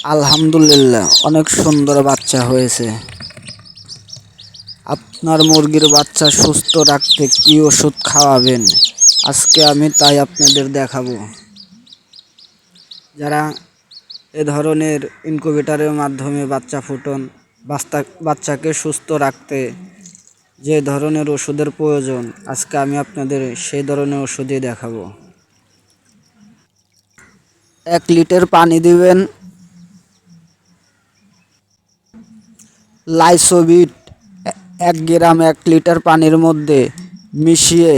আলহামদুলিল্লাহ, অনেক সুন্দর বাচ্চা হয়েছে। আপনার মুরগির বাচ্চা সুস্থ রাখতে কী ওষুধ খাওয়াবেন, আজকে আমি তাই আপনাদের দেখাবো। যারা এ ধরনের ইনকিউবেটরের মাধ্যমে বাচ্চা ফুটান, বাচ্চাকে সুস্থ রাখতে যে ধরনের ওষুধের প্রয়োজন, আজকে আমি আপনাদের সেই ধরনের ওষুধই দেখাবো। 1 লিটার পানি দিবেন, লাইসোবিট 1 গ্রাম 1 লিটার পানির মধ্যে মিশিয়ে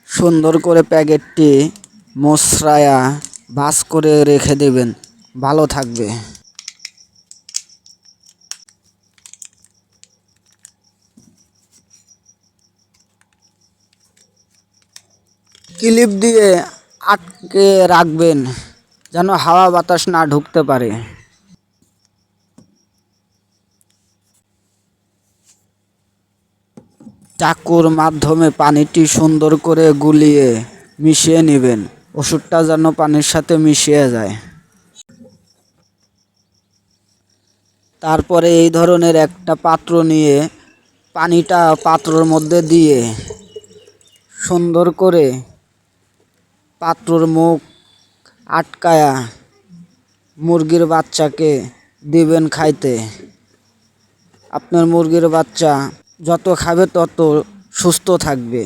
সুন্দর করে প্যাকেটটি মোছড়ায়া ভাঁজ করে রেখে দেবেন, ভালো থাকবে। ক্লিপ দিয়ে আটকে রাখবেন যেন হাওয়া বাতাস না ঢুকতে পারে। চাকুর মাধ্যমে পানিটি সুন্দর করে গুলিয়ে মিশিয়ে নেবেন, ওষুধটা যেন পানির সাথে মিশিয়ে যায়। তারপরে এই ধরনের একটা পাত্র নিয়ে পানিটা পাত্রর মধ্যে দিয়ে সুন্দর করে পাত্রর মুখ আটকায়া মুরগির বাচ্চাকে দিবেন খাইতে। আপনার মুরগির বাচ্চা যত খাবে তত সুস্থ থাকবে।